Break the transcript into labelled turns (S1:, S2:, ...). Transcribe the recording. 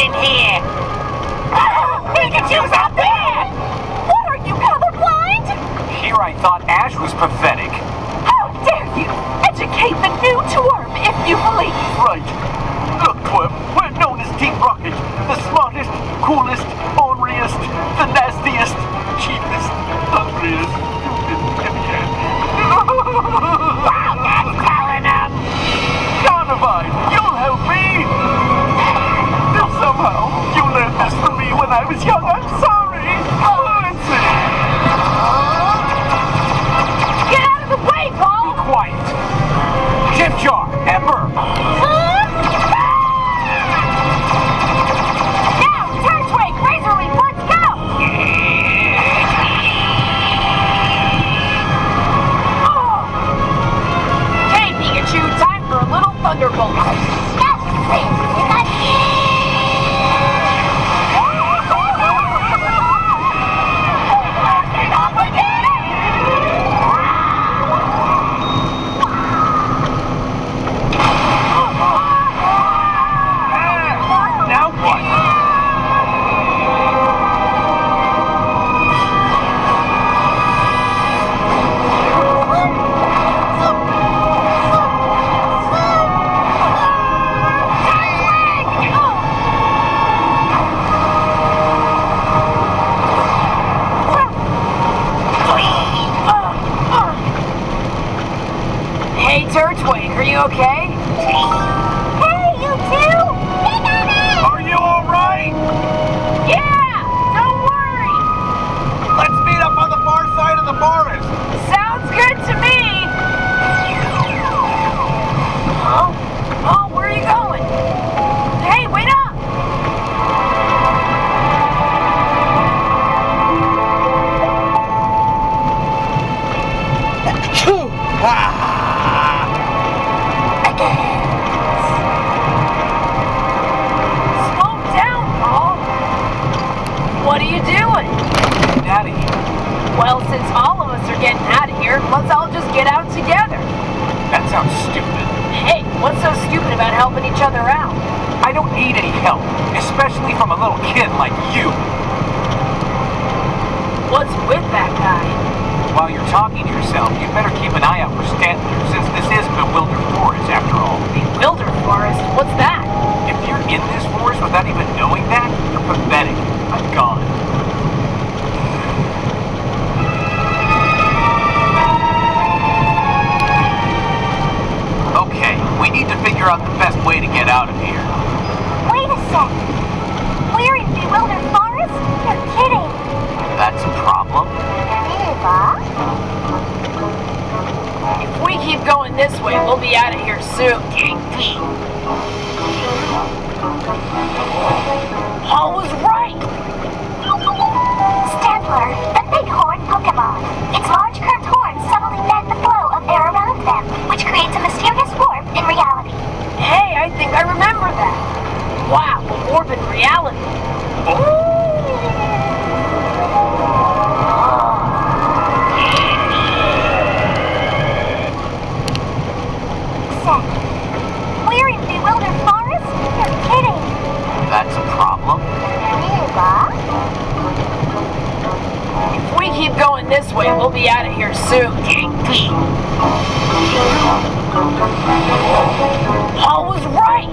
S1: in here. Pikachu's out there!
S2: What, are you colorblind?
S3: Here I thought Ash was pathetic.
S2: How dare you! Educate the new Twerp, if you please!
S4: Right. Look, Twerp, we're known as Team Rocket. The smartest, coolest, orneriest, the nastiest, cheapest, hungriest.
S1: Wow, that's telling him.
S4: Carnivine, you'll help me! If somehow you learned this from me when I was young, I'm sorry! Let's see!
S2: Get out of the way, Paul!
S3: Quiet. Chip Jar, Ember.
S2: Now, Turtwig, Razorleaf, let's go! Hey, Pikachu, time for a little thunderbolt.
S3: Now what?
S2: Hey, Turtwig, are you okay?
S1: Hey, you two! Get on it!
S3: Are you alright?
S2: Yeah! Don't worry!
S3: Let's meet up on the far side of the forest.
S2: Sounds good to me! Oh, where are you going? Hey, wait up! Slow down, Paul! What are you doing?
S3: Out of here.
S2: Well, since all of us are getting out of here, let's all just get out together.
S3: That sounds stupid.
S2: Hey, what's so stupid about helping each other out?
S3: I don't need any help, especially from a little kid like you.
S2: What's with that guy?
S3: While you're talking to yourself, you better keep an eye out for Stantler, since this is Bewilder Forest after all.
S2: Bewilder Forest? What's that?
S3: If you're in this forest without even knowing that, you're pathetic. I'm gone. Okay, we need to figure out the best way to get out of here.
S1: Wait a sec. We're in Bewilder Forest? You're kidding.
S3: That's a problem?
S2: If we keep going this way, we'll be out of here soon. Paul was right!
S1: Stantler, the big horn Pokemon. Its large curved horns suddenly bend the flow of air around them, which creates a mysterious warp in reality.
S2: Hey, I think I remember that. Wow, a warp in reality.
S1: We're in Bewilder Forest? You're kidding.
S3: That's a problem?
S2: If we keep going this way, we'll be out of here soon. Paul was right!